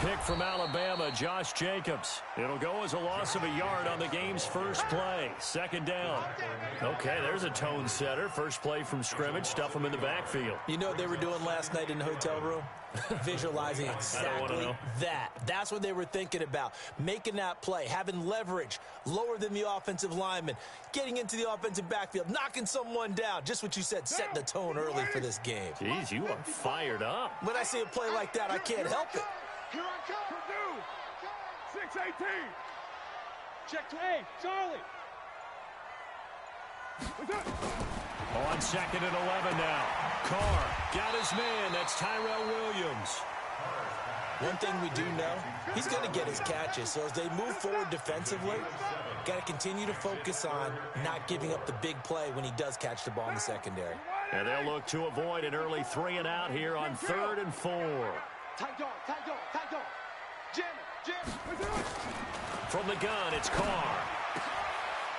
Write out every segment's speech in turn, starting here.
pick from Alabama, Josh Jacobs. It'll go as a loss of a yard on the game's first play. Second down. Okay, there's a tone setter. First play from scrimmage. Stuff them in the backfield. You know what they were doing last night in the hotel room? Visualizing exactly that. That's what they were thinking about. Making that play, having leverage, lower than the offensive lineman, getting into the offensive backfield, knocking someone down. Just what you said, set the tone early for this game. Jeez, you are fired up. When I see a play like that, I can't help it. Here I come. Purdue. 6-18. Check to A. Charlie. On second and 11 now. Carr got his man. That's Tyrell Williams. One thing we do know, he's going to get his catches. So as they move forward defensively, got to continue to focus on not giving up the big play when he does catch the ball in the secondary. And they'll look to avoid an early 3 and out here on 3rd and 4. Tight dog. Jam. From the gun, it's Carr.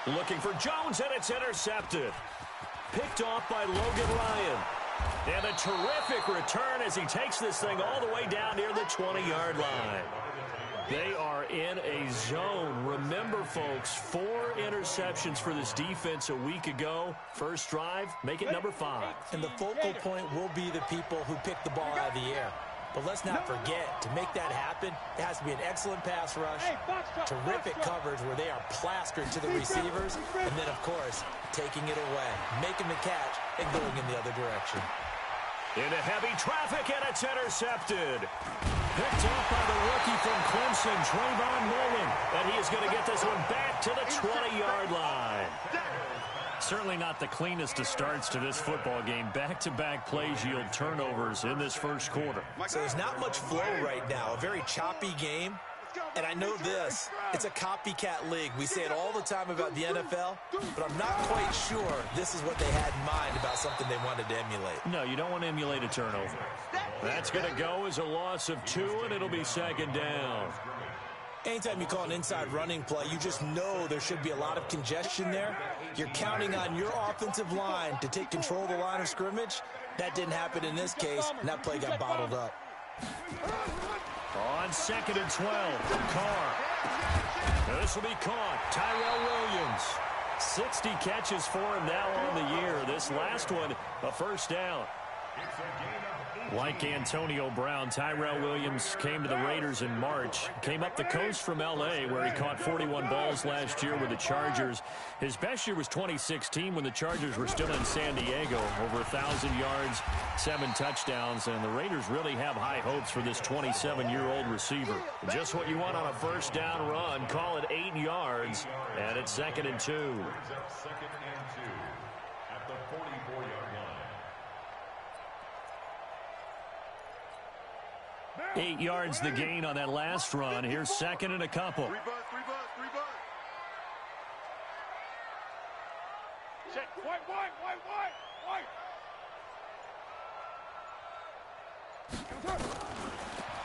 Looking for Jones, and it's intercepted. Picked off by Logan Ryan. And a terrific return as he takes this thing all the way down near the 20-yard line. They are in a zone. Remember, folks, 4 interceptions for this defense a week ago. First drive, make it number 5. And the focal point will be the people who pick the ball out of the air. But let's not forget, to make that happen, it has to be an excellent pass rush, terrific coverage where they are plastered to the receivers, and then, of course, taking it away, making the catch, and going in the other direction. Into heavy traffic, and it's intercepted. Picked off by the rookie from Clemson, Trayvon Mullen. And he is going to get this one back to the 20-yard line. Certainly not the cleanest of starts to this football game. Back-to-back plays yield turnovers in this first quarter. So there's not much flow right now. A very choppy game. And I know this. It's a copycat league. We say it all the time about the NFL, but I'm not quite sure this is what they had in mind about something they wanted to emulate. No, you don't want to emulate a turnover. That's going to go as a loss of 2, and it'll be second down. Anytime you call an inside running play, you just know there should be a lot of congestion there. You're counting on your offensive line to take control of the line of scrimmage. That didn't happen in this case, and that play got bottled up. On second and 12, Carr. This will be caught. Tyrell Williams. 60 catches for him now on the year. This last one, a first down. Like Antonio Brown, Tyrell Williams came to the Raiders in March. Came up the coast from L.A., where he caught 41 balls last year with the Chargers. His best year was 2016 when the Chargers were still in San Diego. Over 1,000 yards, 7 touchdowns, and the Raiders really have high hopes for this 27-year-old receiver. Just what you want on a first down run. Call it 8 yards, and it's second and 2. Second and 2 at the 44-yard line. 8 yards the gain on that last run. Here's second and a couple. Check. White.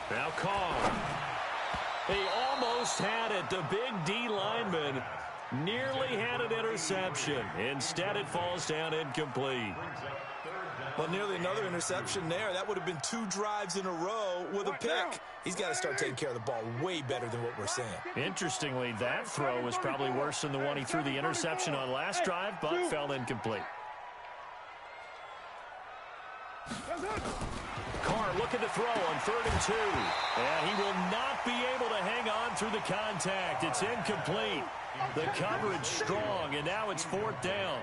Now Carr. He almost had it. The big D lineman nearly had an interception. Instead, it falls down incomplete. Well, nearly another interception there. That would have been 2 drives in a row with a pick. He's got to start taking care of the ball way better than what we're seeing. Interestingly, that throw was probably worse than the one he threw the interception on last drive, but fell incomplete. Carr looking to throw on 3rd and 2. And he will not be able to hang on through the contact. It's incomplete. The coverage strong, and now it's 4th down.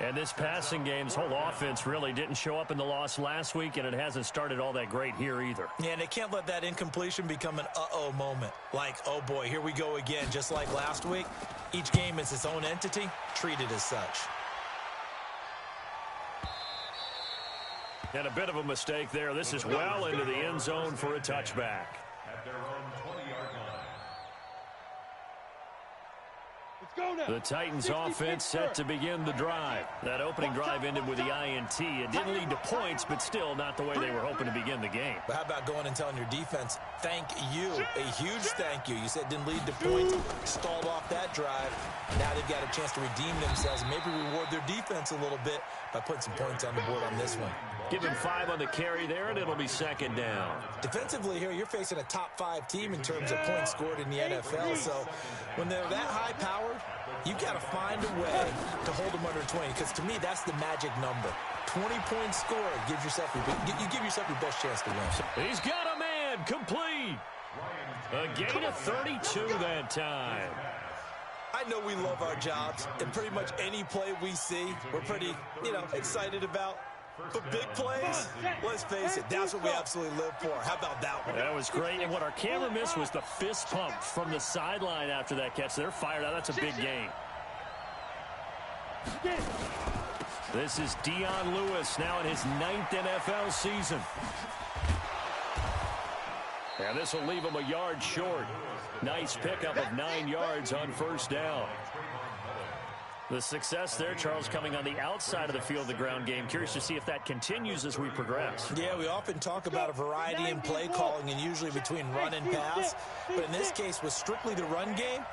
And this passing game's whole offense really didn't show up in the loss last week, and it hasn't started all that great here either. Yeah, and they can't let that incompletion become an uh-oh moment. Like, oh boy, here we go again, just like last week. Each game is its own entity, treated as such. And a bit of a mistake there. This is well into the end zone for a touchback. At their own 20-yard line. The Titans offense set to begin the drive. That opening drive ended with the INT. It didn't lead to points, but still not the way they were hoping to begin the game. But how about going and telling your defense, thank you, a huge thank you. You said it didn't lead to points, stalled off that drive. Now they've got a chance to redeem themselves and maybe reward their defense a little bit by putting some points on the board on this one. Give him 5 on the carry there, and it'll be second down. Defensively here, you're facing a top-5 team in terms of points scored in the NFL. So when they're that high-powered, you got to find a way to hold them under 20. Because to me, that's the magic number. 20 points scored gives yourself you give yourself your best chance to win. He's got a man complete. A gain of 32 that time. I know we love our jobs, and pretty much any play we see, we're pretty, excited about. But big plays, let's face it, that's what we absolutely live for. How about that one? That was great. And what our camera missed was the fist pump from the sideline after that catch. They're fired out. That's a big gain. This is Dion Lewis now in his 9th NFL season. And this will leave him a yard short. Nice pickup of 9 yards on first down. The success there, Charles, coming on the outside of the field, the ground game. Curious to see if that continues as we progress. Yeah, we often talk about a variety in play calling and usually between run and pass. But in this case, with strictly the run game,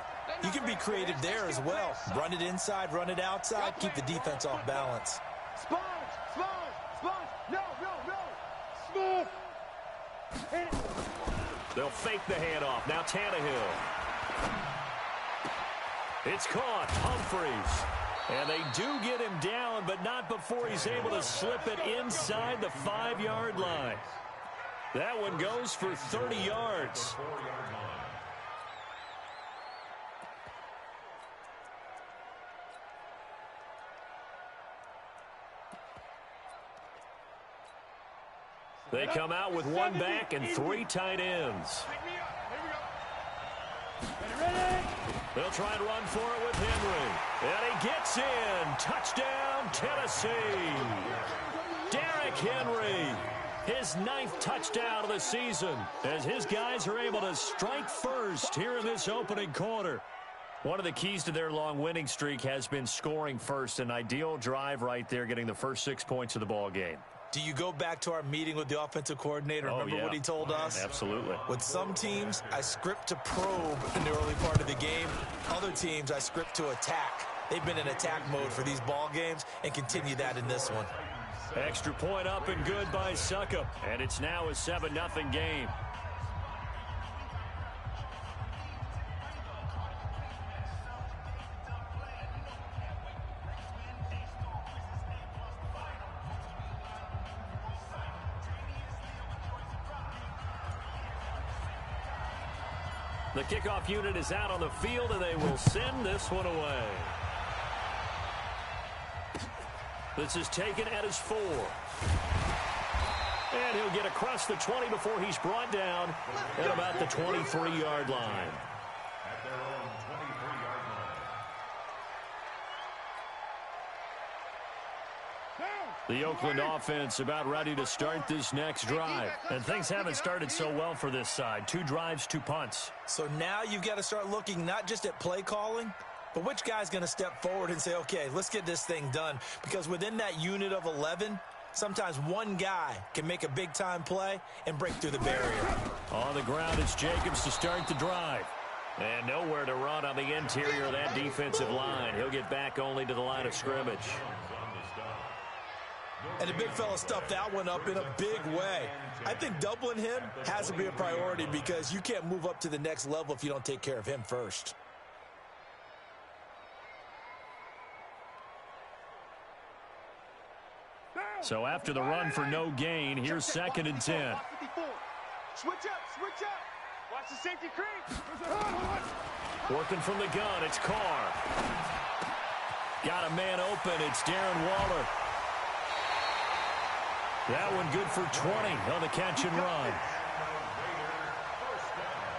you can be creative there as well. Run it inside, run it outside, keep the defense off balance. Sponge! No! Smooth! They'll fake the handoff. Now Tannehill. It's caught. Humphreys. And they do get him down, but not before he's able to slip it inside the 5-yard line. That one goes for 30 yards. They come out with 1 back and 3 tight ends. They'll try and run for it with Henry. And he gets in. Touchdown, Tennessee. Derrick Henry, his 9th touchdown of the season, as his guys are able to strike first here in this opening quarter. One of the keys to their long winning streak has been scoring first. An ideal drive right there, getting the first 6 points of the ball game. Do you go back to our meeting with the offensive coordinator? Remember what he told us? Absolutely. With some teams, I script to probe in the early part of the game. Other teams, I script to attack. They've been in attack mode for these ball games and continue that in this one. Extra point up and good by Succop. And it's now a 7-0 game. The kickoff unit is out on the field, and they will send this one away. This is taken at his 4. And he'll get across the 20 before he's brought down at about the 23-yard line. At their own 23-yard line. The Oakland offense about ready to start this next drive. And things haven't started so well for this side. 2 drives, 2 punts. So now you've got to start looking not just at play calling, but which guy's going to step forward and say, okay, let's get this thing done. Because within that unit of 11, sometimes one guy can make a big-time play and break through the barrier. On the ground, it's Jacobs to start the drive. And nowhere to run on the interior of that defensive line. He'll get back only to the line of scrimmage. And the big fella stuffed that one up in a big way. I think doubling him has to be a priority because you can't move up to the next level if you don't take care of him first. So after the run for no gain, here's 2nd and 10. Switch up. Watch the safety creep. Working from the gun, it's Carr. Got a man open, it's Darren Waller. That one good for 20 on the catch and run.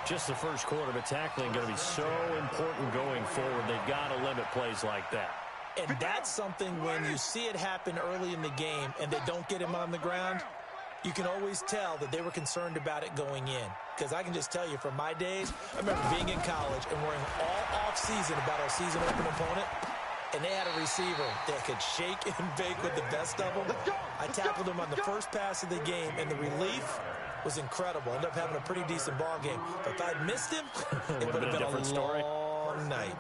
Just the first quarter, but tackling going to be so important going forward. They've got to limit plays like that. And that's something when you see it happen early in the game and they don't get him on the ground, you can always tell that they were concerned about it going in. Because I can just tell you from my days, I remember being in college and worrying all off-season about our season open opponent. And they had a receiver that could shake and bake with the best of them. I tackled him on the first pass of the game, and the relief was incredible. Ended up having a pretty decent ball game. But if I'd missed him, it would have been a long night.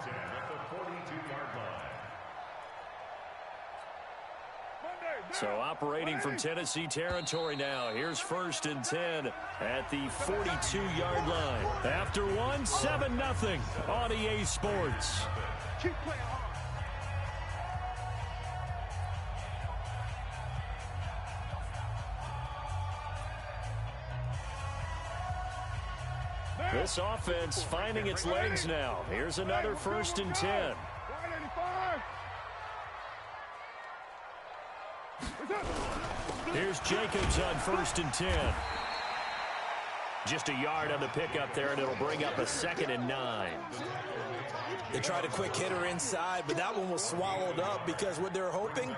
So operating from Tennessee territory now. Here's 1st and 10 at the 42-yard line. After one, 7-0 on EA Sports. Keep playing hard. This offense finding its legs now. Here's another 1st and 10. Here's Jacobs on 1st and 10. Just a yard on the pickup there, and it'll bring up a 2nd and 9. They tried a quick hitter inside, but that one was swallowed up because what they're hoping,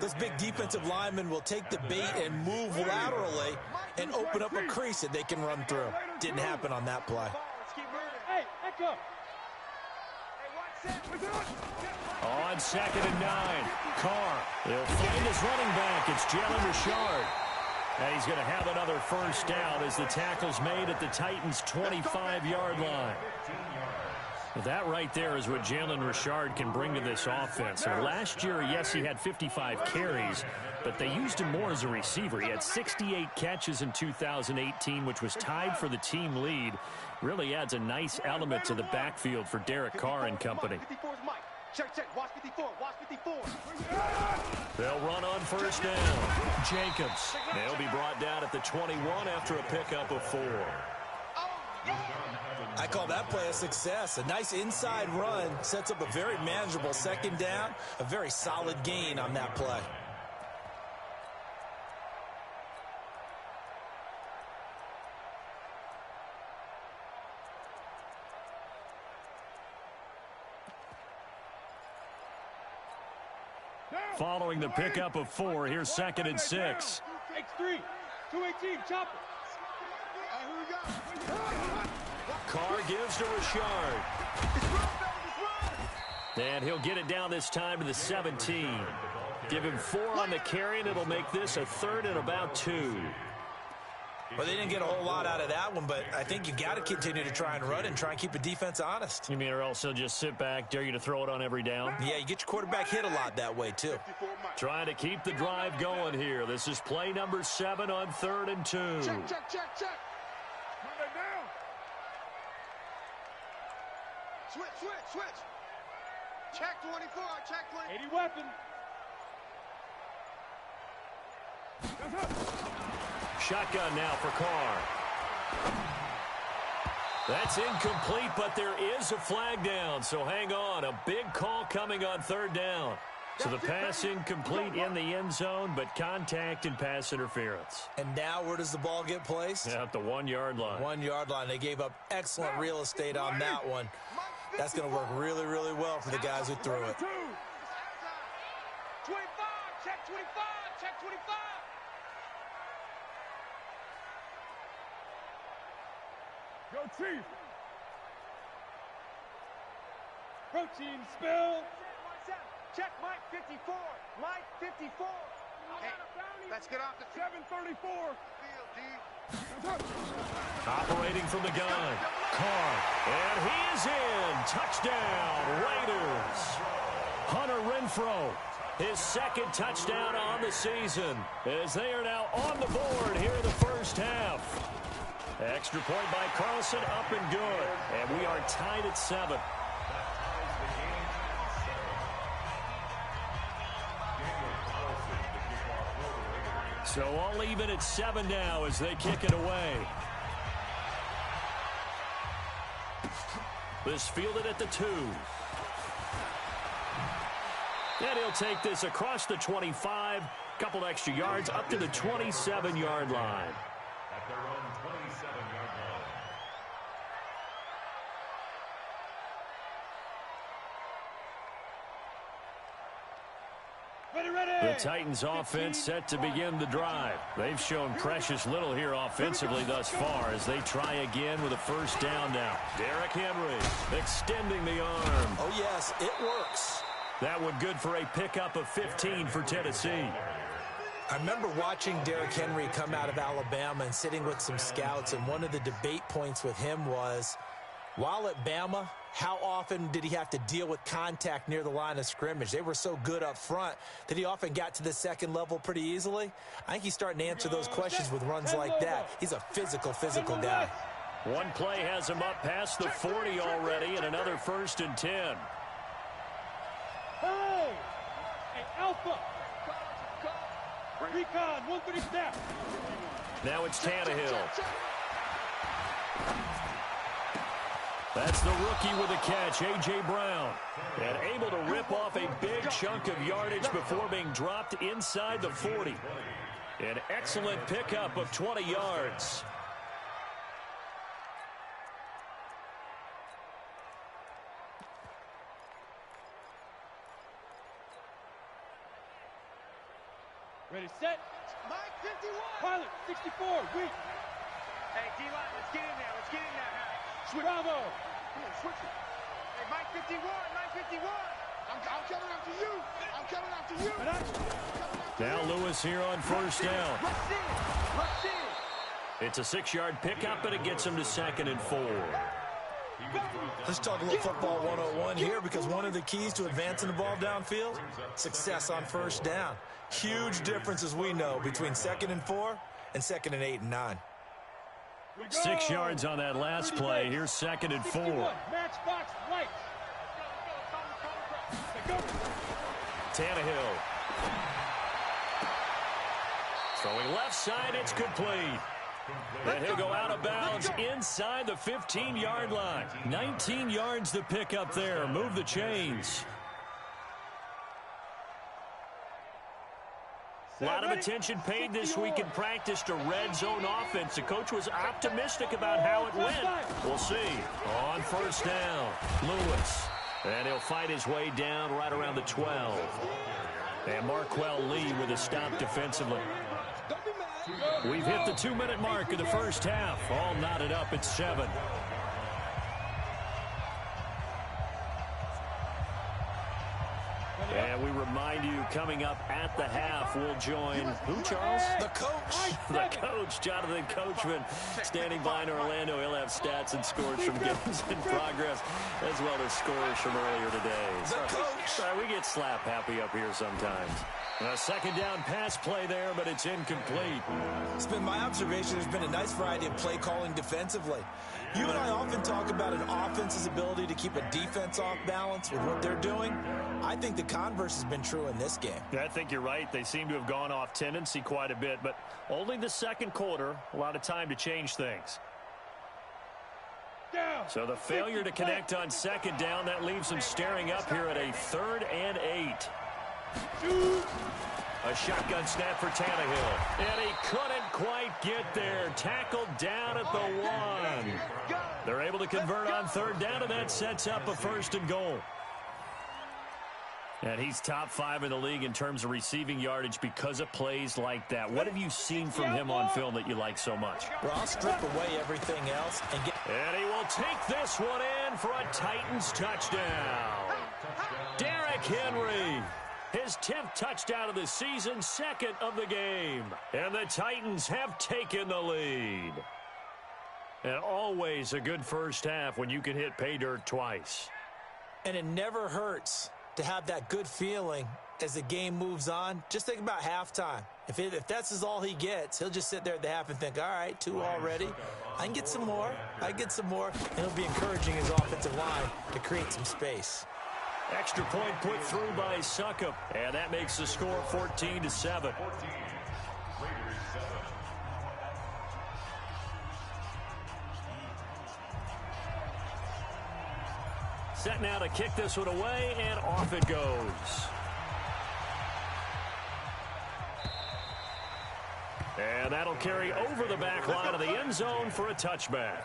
those big defensive linemen will take the bait and move laterally and open up a crease that they can run through. Didn't happen on that play. Hey, back up. On 2nd and 9, Carr. He'll find his running back. It's Jalen Richard. And he's going to have another 1st down as the tackle's made at the Titans' 25-yard line. That right there is what Jalen Richard can bring to this offense. And last year, yes, he had 55 carries, but they used him more as a receiver. He had 68 catches in 2018, which was tied for the team lead. Really adds a nice element to the backfield for Derek Carr and company. Check. Watch 54. Watch 54. They'll run on 1st down. Jacobs. They'll be brought down at the 21 after a pickup of 4. I call that play a success. A nice inside run sets up a very manageable 2nd down. A very solid gain on that play. Following the pickup of 4, here's 2nd and 6. X3, 218, chop it. Carr gives to Richard. And he'll get it down this time to the 17. Give him 4 on the carry, and it'll make this a 3rd and about 2. Well, they didn't get a whole lot out of that one, but I think you got to continue to try and run and try and keep the defense honest. You mean or else he'll just sit back, dare you to throw it on every down? Yeah, you get your quarterback hit a lot that way, too. Trying to keep the drive going here. This is play number 7 on 3rd and 2. Check. Move it down. Switch. Check 24. Check 20. 80 weapon. Shotgun now for Carr. That's incomplete, but there is a flag down, so hang on. A big call coming on 3rd down. So the pass incomplete in the end zone, but contact and pass interference. And now where does the ball get placed? Yeah, at the 1-yard line. 1-yard line. They gave up excellent real estate on that one. That's going to work really, really well for the guys who threw it. 25. Check 25. Check 25. Go Chief. Protein spill. Check Mike 54. Mike 54. Hey, let's get off the 734. Operating from the gun. Carr. And he is in. Touchdown, Raiders. Hunter Renfrow. His 2nd touchdown on the season as they are now on the board here in the 1st half. Extra point by Carlson, up and good. And we are tied at 7. So all even at 7 now as they kick it away. This fielded at the 2. And he'll take this across the 25. Couple extra yards up to the 27-yard line. At their own 27-yard line. Ready. The Titans offense set to begin the drive. They've shown precious little here offensively thus far as they try again with a 1st down now. Derrick Henry extending the arm. Oh, yes, it works. That one good for a pickup of 15 for Tennessee. I remember watching Derrick Henry come out of Alabama and sitting with some scouts, and one of the debate points with him was, While at Bama, how often did he have to deal with contact near the line of scrimmage? They were so good up front that he often got to the second level pretty easily. I think he's starting to answer those questions with runs like that. He's a physical guy. One play has him up past the 40 already, and another 1st and 10. Hey, Alpha. Recon, 130 snap. Now it's Tannehill. That's the rookie with a catch, A.J. Brown. And able to rip off a big chunk of yardage before being dropped inside the 40. An excellent pickup of 20 yards. Ready, set. Mike 51. Pilot 64. Weak. Hey, D-line, let's get in there. Let's get in there. Switch. Bravo. Switch it. Hey, Mike 51. Mike 51. I'm coming after you. I'm coming after you. Now Lewis here on 1st down. Let's see. It's a 6-yard pickup, and it gets him to 2nd and 4. Let's talk a little football 101 here, because one of the keys to advancing the ball downfield, success on 1st down. Huge difference, as we know, between 2nd and 4 and 2nd and 8 and 9. 6 yards on that last play. Here's 2nd and 4. Matchbox lights. Tannehill. Throwing left side, it's complete. And he'll go out of bounds inside the 15-yard line. 19 yards to pick up there. Move the chains. A lot of attention paid this week in practice to red zone offense. The coach was optimistic about how it went. We'll see. On 1st down, Lewis. And he'll fight his way down right around the 12. And Marquell Lee with a stop defensively. We've hit the 2-minute mark of the 1st half. All knotted up at 7. And we remind you, coming up at the half, we'll join who, Charles? The coach. The coach, Jonathan Coachman, standing by in Orlando. He'll have stats and scores from games in progress, as well as scores from earlier today. The coach. Sorry, we get slap happy up here sometimes. A 2nd down pass play there, but it's incomplete. It's been my observation there's been a nice variety of play calling defensively. You and I often talk about an offense's ability to keep a defense off balance with what they're doing. I think the converse has been true in this game. I think you're right. They seem to have gone off tendency quite a bit, but only the 2nd quarter, a lot of time to change things. So the failure to connect on 2nd down, that leaves them staring up here at a 3rd and 8. A shotgun snap for Tannehill. And he couldn't quite get there. Tackled down at the 1. They're able to convert on 3rd down, and that sets up a 1st and goal. And he's top 5 in the league in terms of receiving yardage because of plays like that. What have you seen from him on film that you like so much? Well, I'll strip away everything else and get... And he will take this one in for a Titans touchdown. Derrick Henry. His 10th touchdown of the season, 2nd of the game. And the Titans have taken the lead. And always a good 1st half when you can hit pay dirt twice. And it never hurts to have that good feeling as the game moves on. Just think about halftime. If that's all he gets, he'll just sit there at the half and think, all right, 2 already. I can get some more. And he'll be encouraging his offensive line to create some space. Extra point put through by Succop. And that makes the score 14-7. Set now to kick this one away, and off it goes. And that'll carry over the back line of the end zone for a touchback.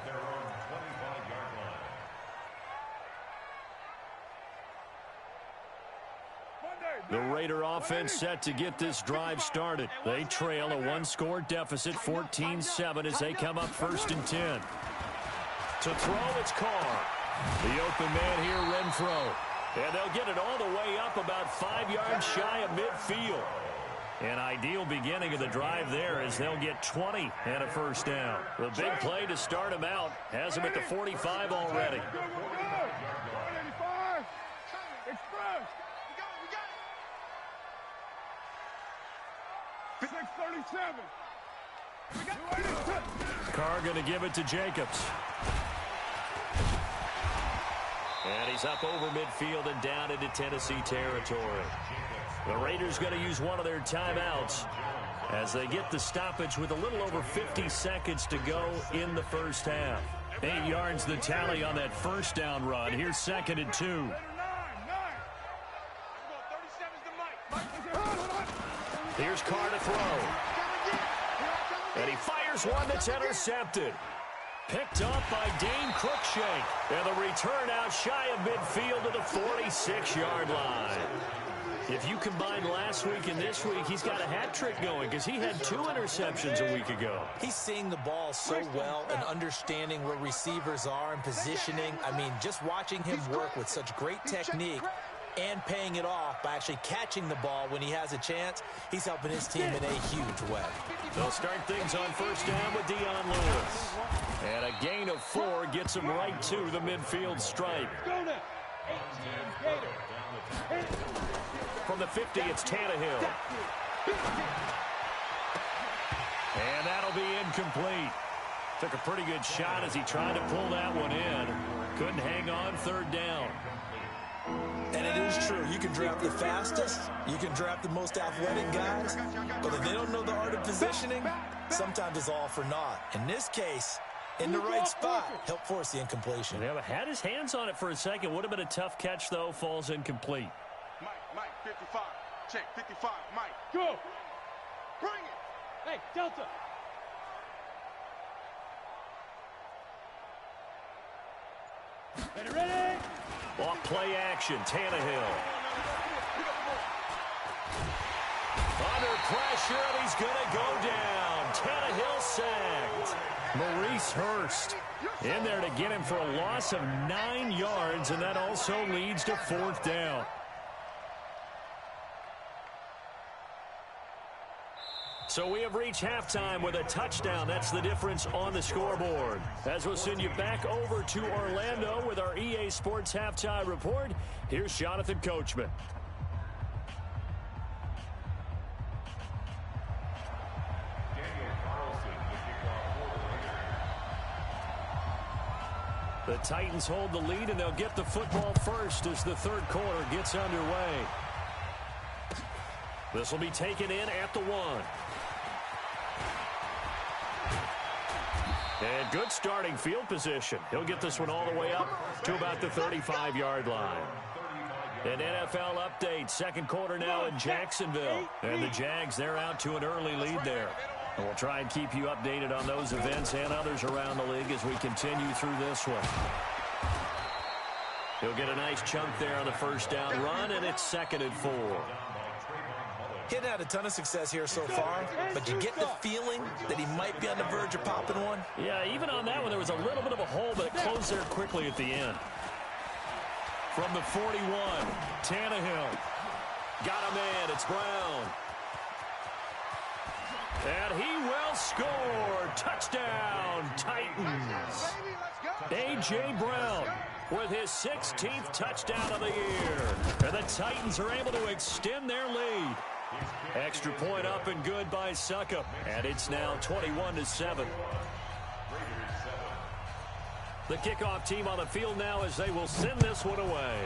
The Raider offense set to get this drive started. They trail a 1-score deficit, 14-7, as they come up 1st and 10. To throw, it's Carr. The open man here, Renfro. And they'll get it all the way up about 5 yards shy of midfield. An ideal beginning of the drive there as they'll get 20 and a first down. The big play to start him out has him at the 45 already. Good. 85. Express. 637. Carr going to give it to Jacobs. And he's up over midfield and down into Tennessee territory. The Raiders going to use one of their timeouts as they get the stoppage with a little over 50 seconds to go in the first half. 8 yards the tally on that first down run. Here's 2nd and 2. Here's Carr to throw. And he fires one that's intercepted. Picked up by Dean Cruikshank. And the return out shy of midfield to the 46-yard line. If you combine last week and this week, he's got a hat trick going because he had 2 interceptions a week ago. He's seeing the ball so well and understanding where receivers are and positioning. I mean, just watching him work with such great technique and paying it off by actually catching the ball when he has a chance, he's helping his team in a huge way. They'll start things on first down with Dion Lewis. And a gain of 4 gets him right to the midfield stripe. From the 50, it's Tannehill. And that'll be incomplete. Took a pretty good shot as he tried to pull that one in. Couldn't hang on 3rd down. And it is true. You can draft the fastest. You can draft the most athletic guys. But if they don't know the art of positioning, sometimes it's all for naught. In this case, in the right spot, help force the incompletion. Yeah, but had his hands on it for a second. Would have been a tough catch, though. Falls incomplete. Mike, 55. Check, 55. Mike. Go. Bring it. Hey, Delta. Ready? Off play action, Tannehill. Under pressure, and he's going to go down. Tannehill sacked. Maurice Hurst in there to get him for a loss of 9 yards, and that also leads to 4th down. So we have reached halftime with a touchdown. That's the difference on the scoreboard. As we'll send you back over to Orlando with our EA Sports Halftime Report, here's Jonathan Coachman. The Titans hold the lead, and they'll get the football first as the 3rd quarter gets underway. This will be taken in at the 1. And good starting field position. He'll get this one all the way up to about the 35-yard line. An NFL update. 2nd quarter now in Jacksonville. And the Jags, they're out to an early lead there. And we'll try and keep you updated on those events and others around the league as we continue through this one. He'll get a nice chunk there on the first down run, and it's 2nd and 4. He's had a ton of success here so far, but you get the feeling that he might be on the verge of popping one. Yeah, even on that one, there was a little bit of a hole, but it closed there quickly at the end. From the 41, Tannehill. Got a man, it's Brown. And he will score. Touchdown, Titans. A.J. Brown with his 16th touchdown of the year. And the Titans are able to extend their lead. Extra point up and good by Succop. And it's now 21-7. The kickoff team on the field now as they will send this one away.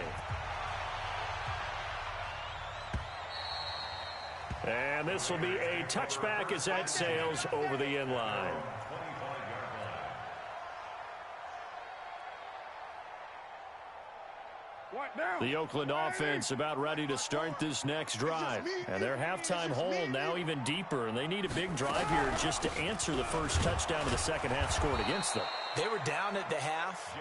And this will be a touchback as that sails over the end line. The Oakland offense about ready to start this next drive. And their halftime hole now even deeper. And they need a big drive here just to answer the first touchdown of the second half scored against them. They were down at the half.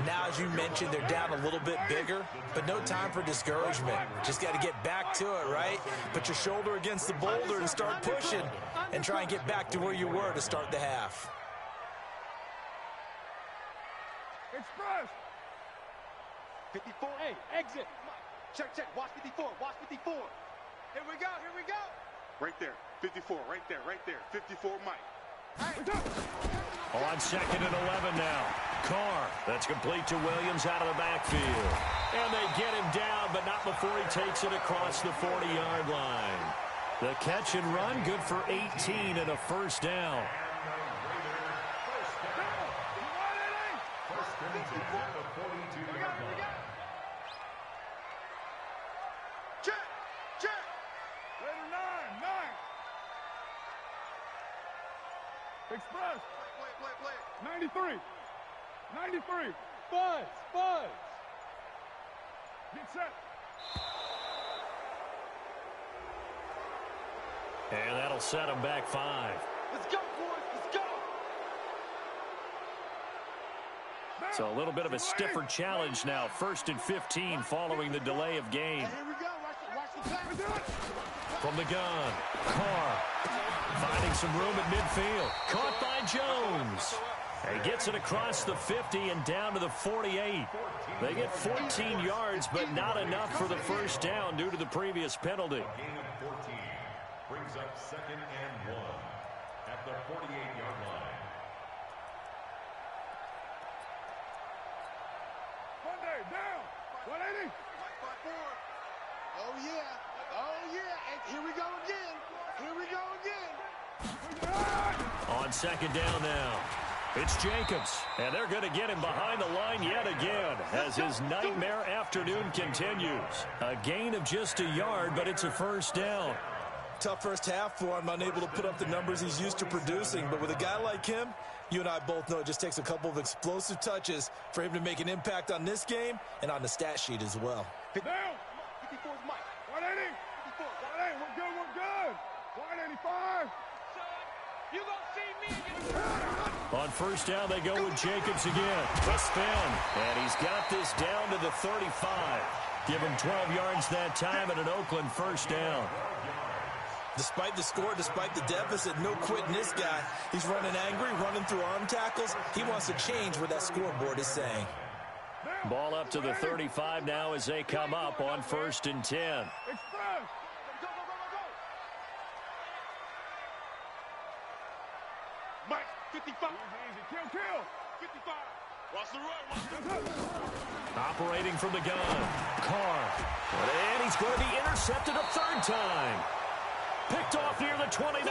Now, as you mentioned, they're down a little bit bigger. But no time for discouragement. Just got to get back to it, right? Put your shoulder against the boulder and start pushing. And try and get back to where you were to start the half. Express. 54. Hey, exit. Check. Watch 54. Watch 54. Here we go. Right there. 54. Right there. 54, Mike. On 2nd and 11 now. Carr. That's complete to Williams out of the backfield. And they get him down, but not before he takes it across the 40-yard line. The catch and run, good for 18 and a first down. Express. Play. 93. Buzz. Get set. And that'll set him back 5. Let's go, boys. Let's go. So a little bit of a stiffer challenge now. 1st and 15 following the delay of game. Here we go. Watch the play. From the gun, Carr finding some room at midfield. Caught by Jones. He gets it across the 50 and down to the 48. They get 14 yards, but not enough for the first down due to the previous penalty. A gain of 14 brings up 2nd and 1 at the 48-yard line. Monday, down. 180. Oh, yeah. And here we go again. On 2nd down now, it's Jacobs. And they're going to get him behind the line yet again as his nightmare afternoon continues. A gain of just a yard, but it's a first down. Tough first half for him, unable to put up the numbers he's used to producing. But with a guy like him, you and I both know it just takes a couple of explosive touches for him to make an impact on this game and on the stat sheet as well. Down. 54's Mike. 180. 54. Hey, we're good. 185. You gonna see me. On first down, they go with Jacobs again. The spin. And he's got this down to the 35. Give him 12 yards that time and an Oakland first down. Despite the score, despite the deficit, no quitting this guy. He's running angry, running through arm tackles. He wants to change what that scoreboard is saying. Ball up to the 35 now as they come up on 1st and 10. Express. Go. Mike, 55. Easy. Kill. 55. Watch the run. Operating from the gun. Carr. And he's going to be intercepted a 3rd time. Picked off near the 29.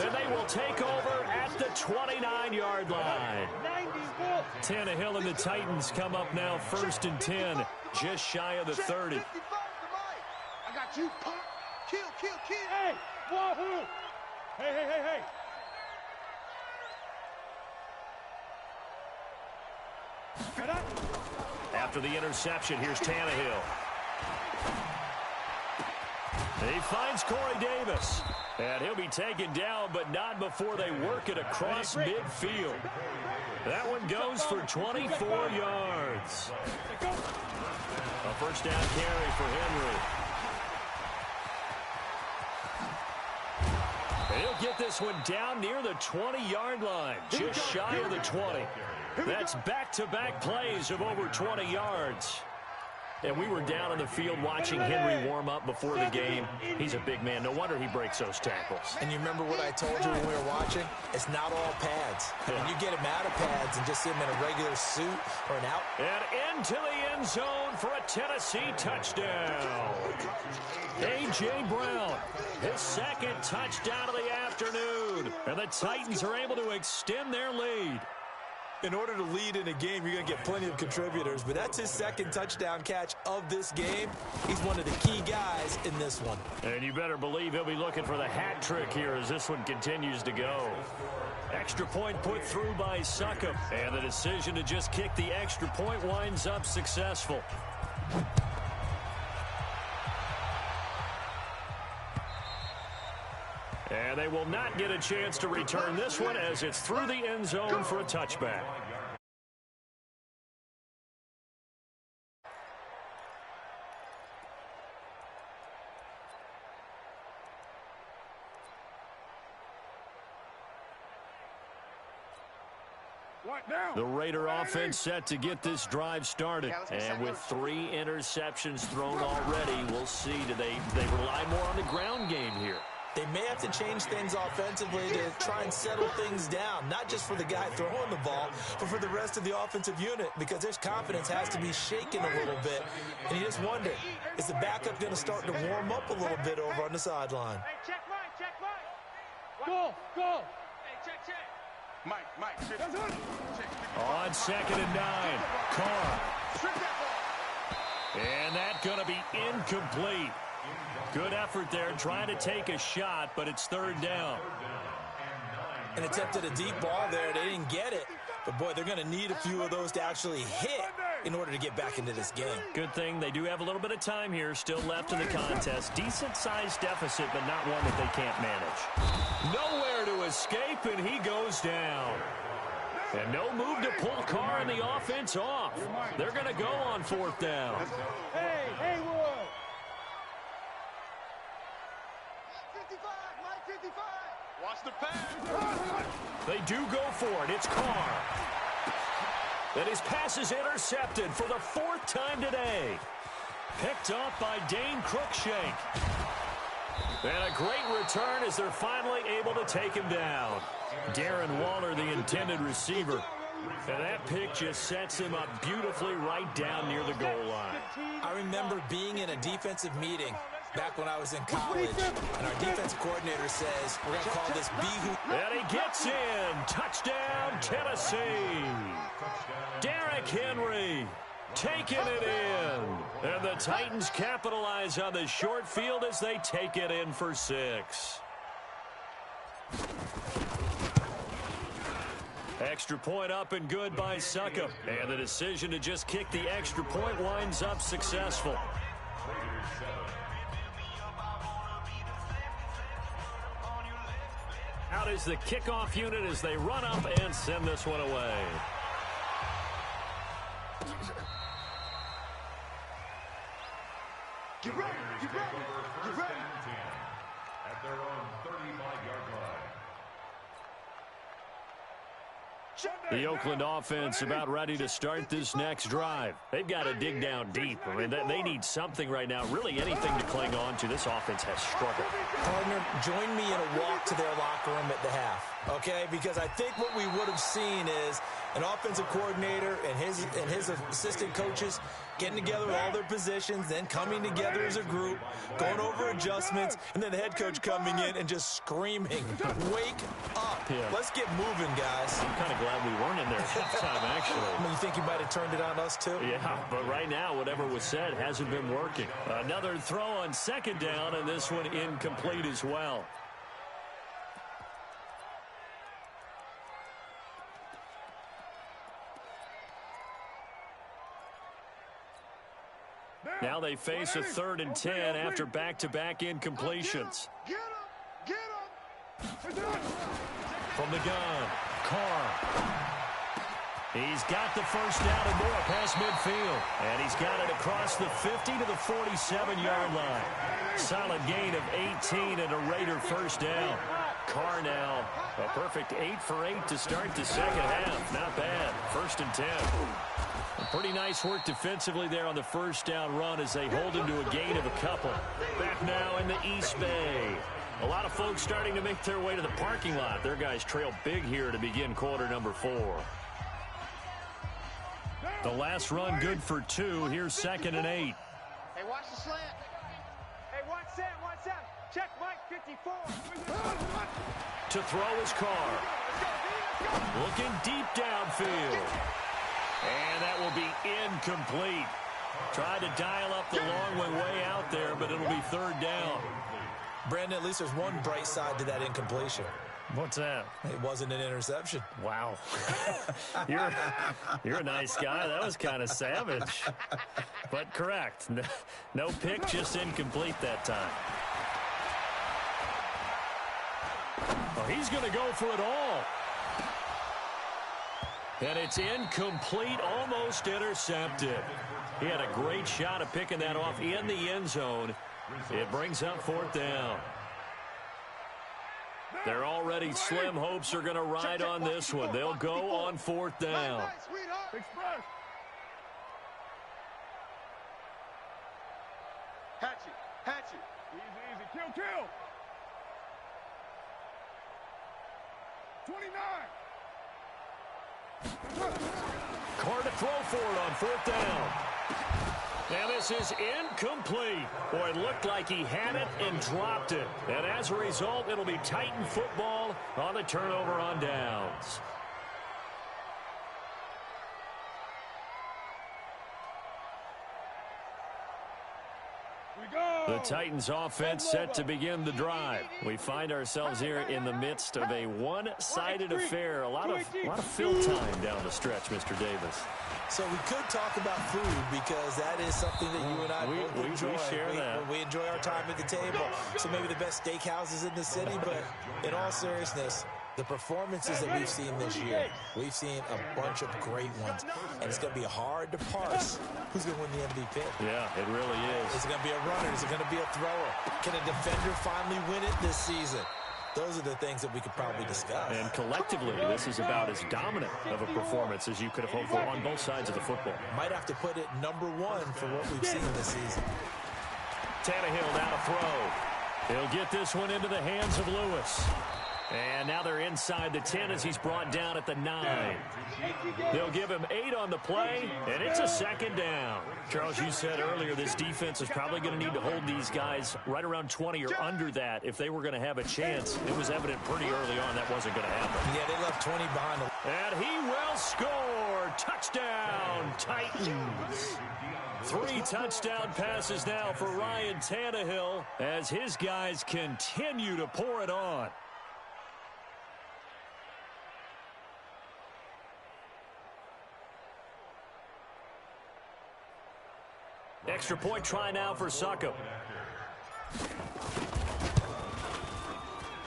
And they will take over at the 29-yard line. Tannehill and the Titans come up now 1st and 10. Just shy of the 30. 55 to Mike. I got you, punk. Kill. Hey, wahoo. Hey. After the interception, here's Tannehill. He finds Corey Davis. And he'll be taken down, but not before they work it across midfield. That one goes for 24 yards. A first down carry for Henry. He'll get this one down near the 20-yard line, just shy of the 20. That's back-to-back plays of over 20 yards. And we were down on the field watching Henry warm up before the game. He's a big man. No wonder he breaks those tackles. And you remember what I told you when we were watching? It's not all pads. When you get him out of pads and just see him in a regular suit or an out. And into the end zone for a Tennessee touchdown. A.J. Brown, his 2nd touchdown of the afternoon. And the Titans are able to extend their lead. In order to lead in a game, you're going to get plenty of contributors, but that's his 2nd touchdown catch of this game. He's one of the key guys in this one. And you better believe he'll be looking for the hat trick here as this one continues to go. Extra point put through by Succop, and the decision to just kick the extra point winds up successful. And they will not get a chance to return this one as it's through the end zone for a touchback. The Raider offense set to get this drive started. And with 3 interceptions thrown already, we'll see. Do they rely more on the ground game here? They may have to change things offensively to try and settle things down, not just for the guy throwing the ball, but for the rest of the offensive unit, because their confidence has to be shaken a little bit. And you just wonder, is the backup going to start to warm up a little bit over on the sideline? Hey, check Mike, check Mike. Go. Hey, check. Mike. On 2nd and 9, Carr. And that's going to be incomplete. Good effort there, trying to take a shot, but it's 3rd down. And attempted a deep ball there. They didn't get it. But, boy, they're going to need a few of those to actually hit in order to get back into this game. Good thing they do have a little bit of time here still left in the contest. Decent-sized deficit, but not one that they can't manage. Nowhere to escape, and he goes down. And no move to pull Carr and the offense off. They're going to go on 4th down. Hey, Haywood. Mike 55. Watch the pass. They do go for it. It's Carr. And his pass is intercepted for the 4th time today. Picked up by Dane Cruikshank. And a great return as they're finally able to take him down. Darren Waller, the intended receiver. And that pick just sets him up beautifully right down near the goal line. I remember being in a defensive meeting back when I was in college, and our defensive coordinator says, we're going to call this B-Hoop. And he gets in. Touchdown, Tennessee. Derrick Henry taking it in. And the Titans capitalize on the short field as they take it in for 6. Extra point up and good by Succop. And the decision to just kick the extra point winds up successful. Out is the kickoff unit as they run up and send this one away. Get ready. At their own 35-yard line. The Oakland offense about ready to start this next drive. They've got to dig down deep. I mean, they need something right now, really anything to cling on to. This offense has struggled. Partner, join me in a walk to their locker room at the half, okay? Because I think what we would have seen is an offensive coordinator and his assistant coaches getting together all their positions, then coming together as a group, going over adjustments, and then the head coach coming in and just screaming, wake up. Yeah. Let's get moving, guys. I'm kind of glad we weren't in there at halftime, actually. I mean, you think he might have turned it on us, too? Yeah, but right now, whatever was said hasn't been working. Another throw on 2nd down, and this one incomplete as well. Now they face a 3rd and 10 after back-to-back incompletions. Get him. From the gun, Carr. He's got the first down and more past midfield. And he's got it across the 50 to the 47-yard line. Solid gain of 18 and a Raider first down. Carr now a perfect 8 for 8 to start the 2nd half. Not bad. 1st and 10. Pretty nice work defensively there on the first down run as they hold him to a gain of a couple. Back now in the East Bay. A lot of folks starting to make their way to the parking lot. Their guys trail big here to begin quarter number 4. The last run good for 2. Here's 2nd and 8. Hey, watch the slant. Hey, watch that. Check Mike 54. To throw is Carr. Looking deep downfield. And that will be incomplete. Tried to dial up the long one way out there, but it'll be 3rd down. Brandon, at least there's one bright side to that incompletion. What's that? It wasn't an interception. Wow. You're a nice guy. That was kind of savage. But correct. No pick, just incomplete that time. Oh, he's going to go for it all. And it's incomplete, almost intercepted. He had a great shot at picking that off in the end zone. It brings up 4th down. Their already slim hopes are going to ride on this one. They'll go on 4th down. Express. Hatchet. Easy. Kill. Carr to throw for it on 4th down. And this is incomplete. Boy, it looked like he had it and dropped it. And as a result, it'll be Titan football on the turnover on downs. The Titans offense set to begin the drive. We find ourselves here in the midst of a one-sided affair. A lot of fill time down the stretch, Mr. Davis. So we could talk about food because that is something that you and I both enjoy. We share that. We enjoy our time at the table. So maybe the best steakhouses in the city, but in all seriousness, the performances that we've seen this year, we've seen a bunch of great ones, and it's going to be hard to parse who's going to win the MVP. Yeah, it really is. Is it going to be a runner? Is it going to be a thrower? Can a defender finally win it this season? Those are the things that we could probably discuss. And collectively, this is about as dominant of a performance as you could have hoped for on both sides of the football. Might have to put it number one for what we've seen this season. Tannehill down to throw. He'll get this one into the hands of Lewis. And now they're inside the 10 as he's brought down at the 9. They'll give him 8 on the play, and it's a 2nd down. Charles, you said earlier this defense is probably going to need to hold these guys right around 20 or under that if they were going to have a chance. It was evident pretty early on that wasn't going to happen. Yeah, they left 20 behind them. And he will score. Touchdown, Titans. 3 touchdown passes now for Ryan Tannehill as his guys continue to pour it on. Extra point try now for Succop.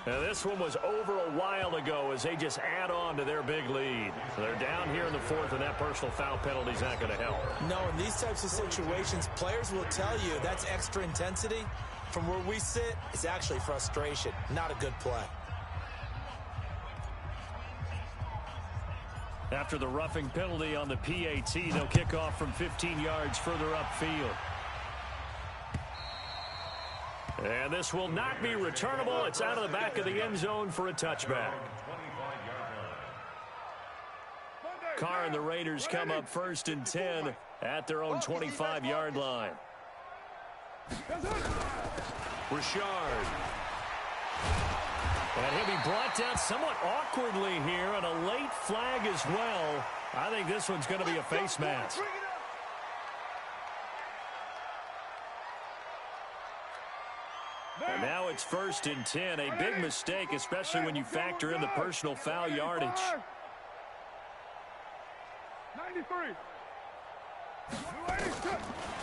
Now this one was over a while ago as they just add on to their big lead. They're down here in the 4th, and that personal foul penalty is not going to help. No, in these types of situations, players will tell you that's extra intensity. From where we sit, it's actually frustration, not a good play. After the roughing penalty on the PAT, they'll kick off from 15 yards further upfield. And this will not be returnable. It's out of the back of the end zone for a touchback. Carr and the Raiders come up 1st and 10 at their own 25-yard line. Richard. And he'll be brought down somewhat awkwardly here, and a late flag as well. I think this one's going to be a face mask. And now it's 1st and 10. A big mistake, especially when you factor in the personal foul yardage. 93.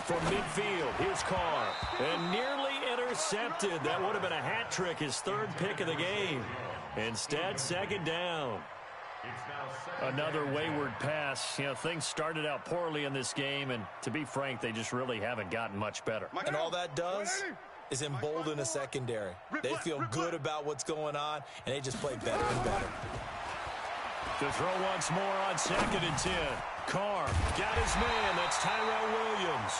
From midfield, here's Carr. And nearly intercepted. That would have been a hat trick, his 3rd pick of the game. Instead, 2nd down. Another wayward pass. You know, things started out poorly in this game, and to be frank, they just really haven't gotten much better. And all that does is embolden a secondary. They feel good about what's going on, and they just play better and better. To throw once more on 2nd and 10. Carr got his man. That's Tyrell Williams.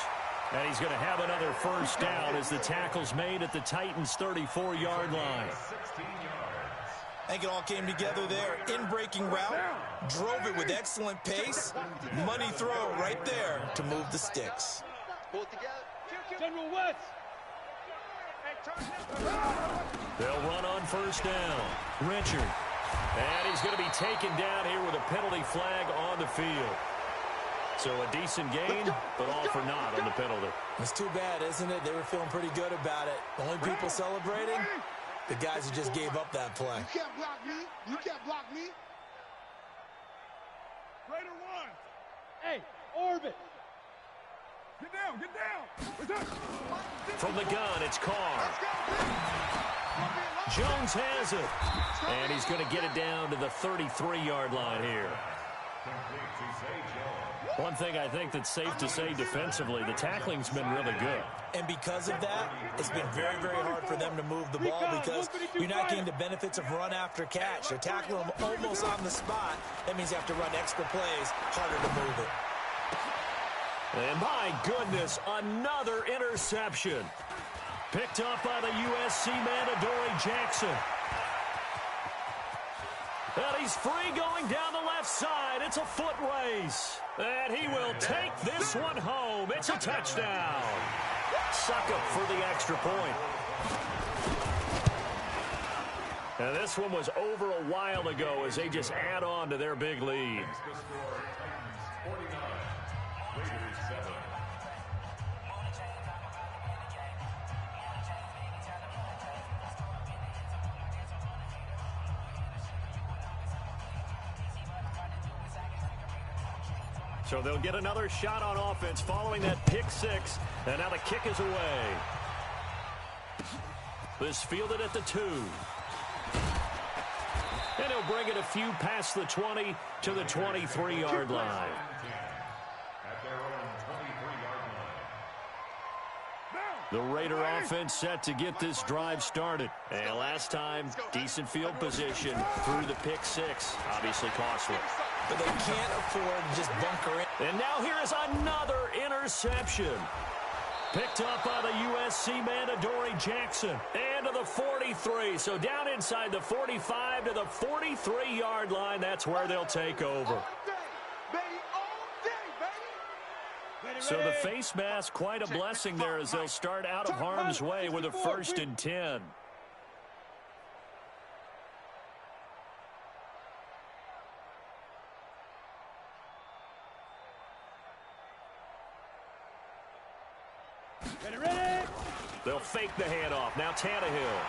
And he's going to have another 1st down as the tackle's made at the Titans' 34-yard line. I think it all came together there. In-breaking route, drove it with excellent pace. Money throw right there to move the sticks. General West. They'll run on 1st down. Richard. And he's going to be taken down here with a penalty flag on the field. So a decent gain, but all for naught on the penalty. It's too bad, isn't it? They were feeling pretty good about it. The only people celebrating, the guys who just gave up that play. You can't block me. You can't block me. Raider 1. Hey, orbit. Get down, get down. From the gun, it's Carr. Jones has it. And he's going to get it down to the 33-yard line here. One thing I think that's safe to say defensively, the tackling's been really good. And because of that, it's been very, very hard for them to move the ball because you're not getting the benefits of run after catch. They're tackling them almost on the spot. That means you have to run extra plays, harder to move it. And my goodness, another interception. Picked up by the USC man, Adoree Jackson. But he's free going down the left side. It's a foot race. And he will take this one home. It's a touchdown. Succop for the extra point. And this one was over a while ago as they just add on to their big lead. So they'll get another shot on offense following that pick six. And now the kick is away. This fielded at the 2. And he'll bring it a few past the 20 to the 23-yard line. The Raider offense set to get this drive started. And last time, decent field position through the pick six. Obviously costly. But they can't afford to just bunker in. And now here is another interception. Picked up by the USC man, Adoree Jackson. And to the 43. So down inside the 45 to the 43-yard line. That's where they'll take over. So the face mask, quite a blessing there as they'll start out of harm's way with a 1st and 10. They'll fake the handoff. Now Tannehill.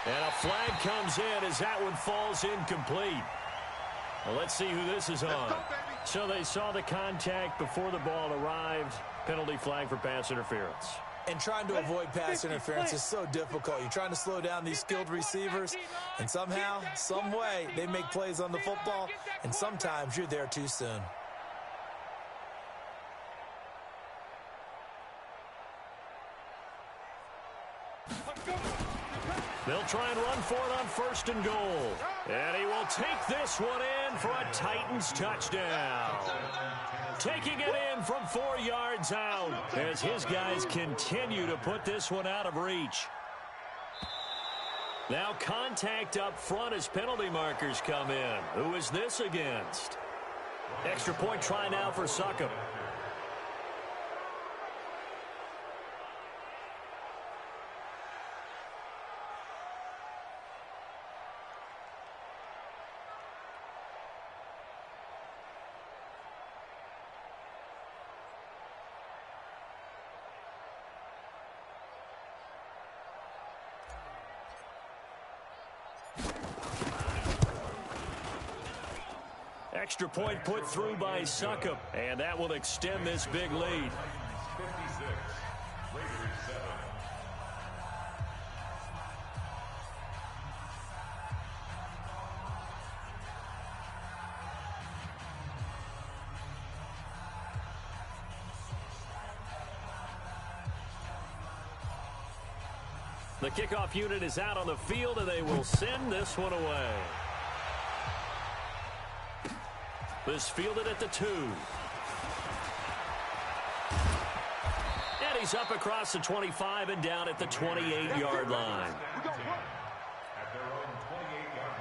And a flag comes in as that one falls incomplete. Well, let's see who this is on. So they saw the contact before the ball arrived. Penalty flag for pass interference. And trying to avoid pass interference is so difficult. You're trying to slow down these skilled receivers, and somehow, some way, they make plays on the football, and sometimes you're there too soon. They'll try and run for it on 1st and goal. And he will take this one in for a Titans touchdown. Taking it in from 4 yards out as his guys continue to put this one out of reach. Now contact up front as penalty markers come in. Who is this against? Extra point try now for Succop. Extra point put through by Succop, and that will extend this big lead. 56, Raiders 7. The kickoff unit is out on the field, and they will send this one away. This fielded at the 2. And he's up across the 25 and down at the 28-yard line. At their own 28-yard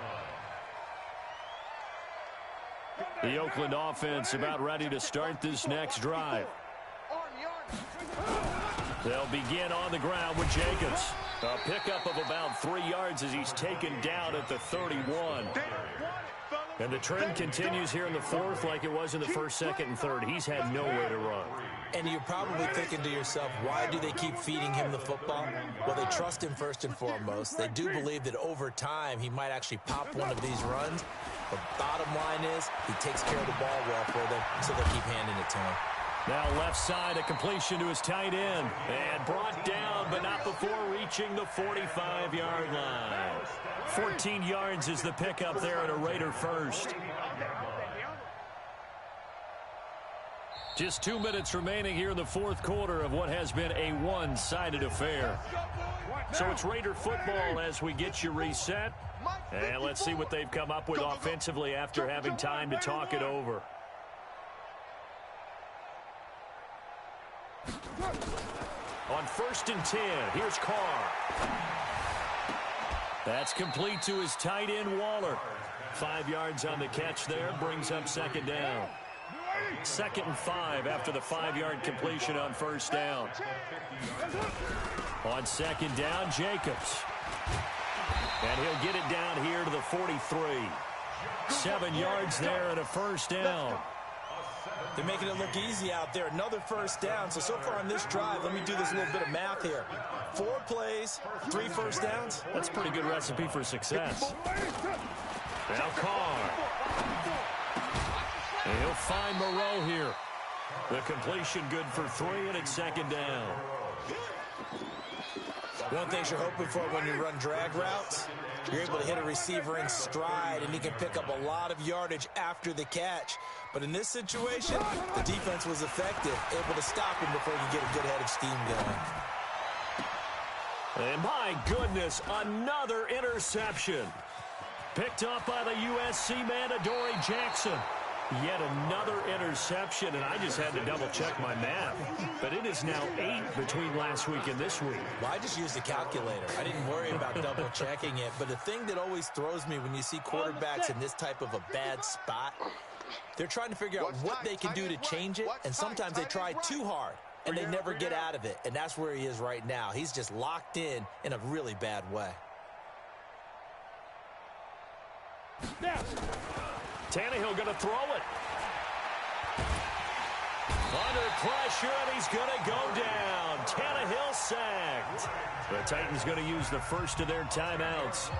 line. The Oakland offense about ready to start this next drive. They'll begin on the ground with Jacobs. A pickup of about 3 yards as he's taken down at the 31. And the trend continues here in the 4th like it was in the 1st, 2nd, and 3rd. He's had nowhere to run. And you're probably thinking to yourself, why do they keep feeding him the football? Well, they trust him first and foremost. They do believe that over time he might actually pop one of these runs. The bottom line is he takes care of the ball well for them, so they'll keep handing it to him. Now left side, a completion to his tight end. And brought down, but not before reaching the 45-yard line. 14 yards is the pickup there at a Raider first. Just 2 minutes remaining here in the 4th quarter of what has been a one-sided affair. So it's Raider football as we get you reset. And let's see what they've come up with offensively after having time to talk it over. On 1st and 10, here's Carr. That's complete to his tight end, Waller. 5 yards on the catch there, brings up second down. 2nd and 5 after the 5-yard completion on first down. On second down, Jacobs. And he'll get it down here to the 43. 7 yards there and a first down. They're making it look easy out there. Another first down. So far on this drive, let me do this little bit of math here. 4 plays, 3 first downs. That's a pretty good recipe for success. Now Carr. And he'll find Moreau here. The completion good for 3, and it's second down. One thing you're hoping for when you run drag routes, you're able to hit a receiver in stride, and he can pick up a lot of yardage after the catch. But in this situation, the defense was effective, able to stop him before he could get a good head of steam going. And my goodness, another interception. Picked up by the USC man, Adoree Jackson. Yet another interception, and I just had to double-check my math. But it is now 8 between last week and this week. Well, I just used a calculator. I didn't worry about double-checking it. But the thing that always throws me when you see quarterbacks in this type of a bad spot, they're trying to figure out what they can do to change it, and sometimes they try too hard, and they never get out of it. And that's where he is right now. He's just locked in a really bad way. Tannehill going to throw it. Under pressure, and he's going to go down. Tannehill sacked. The Titans going to use the first of their timeouts.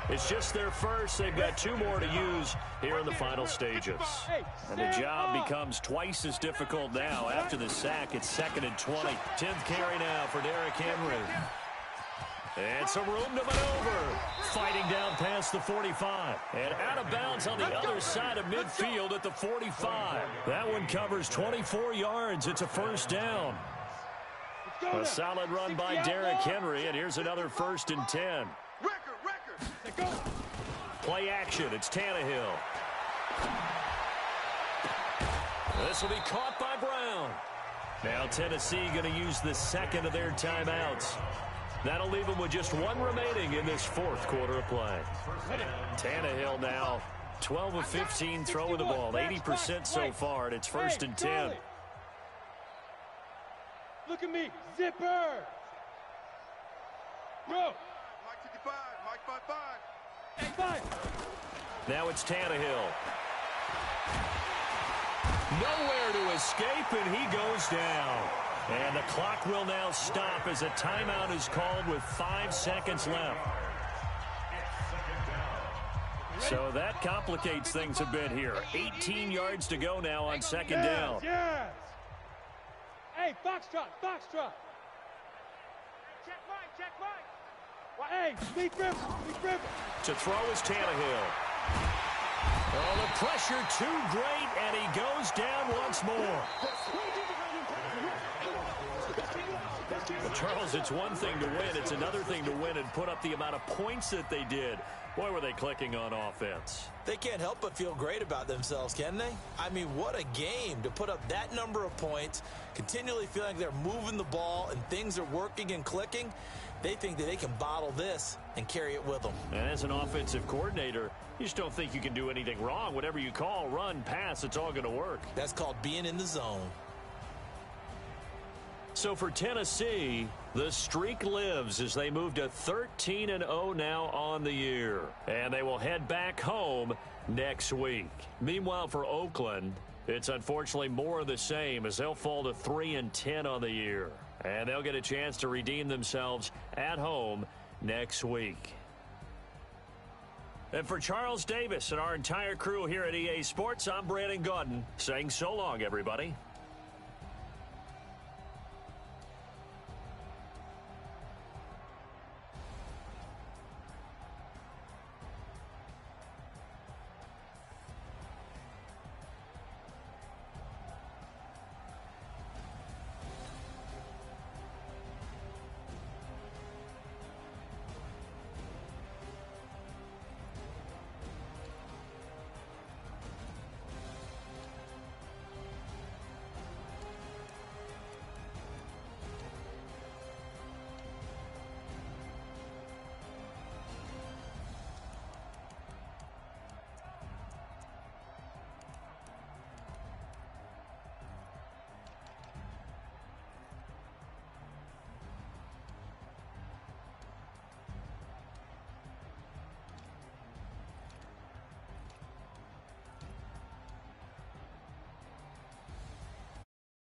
It's just their first. They've got 2 more to use here in the final stages. And the job becomes twice as difficult now. After the sack, it's 2nd and 20. 10th carry now for Derrick Henry. And some room to maneuver. Fighting down past the 45. And out of bounds on the other side of midfield at the 45. That one covers 24 yards. It's a first down. A solid run by Derrick Henry. And here's another 1st and 10. Play action. It's Tannehill. This will be caught by Brown. Now Tennessee going to use the second of their timeouts. That'll leave them with just 1 remaining in this 4th quarter of play. Tannehill now 12 of 15 throwing the ball, 80% so far, and it's 1st and 10. Look at me, zipper. Go. Mike 55, Mike 55. Now it's Tannehill. Nowhere to escape, and he goes down. And the clock will now stop as a timeout is called with 5 seconds left. So that complicates things a bit here. 18 yards to go now on 2nd down. Yes. Hey, foxtrot. Check Mike. Hey, lead grip. To throw is Tannehill. Oh, the pressure too great, and he goes down once more. Well, Charles, it's one thing to win. It's another thing to win and put up the amount of points that they did. Boy, were they clicking on offense. They can't help but feel great about themselves, can they? I mean, what a game to put up that number of points, continually feeling like they're moving the ball and things are working and clicking. They think that they can bottle this and carry it with them. And as an offensive coordinator, you just don't think you can do anything wrong. Whatever you call, run, pass, it's all going to work. That's called being in the zone. So for Tennessee, the streak lives as they move to 13-0 now on the year. And they will head back home next week. Meanwhile, for Oakland, it's unfortunately more of the same as they'll fall to 3-10 on the year. And they'll get a chance to redeem themselves at home next week. And for Charles Davis and our entire crew here at EA Sports, I'm Brandon Gaudin saying so long, everybody.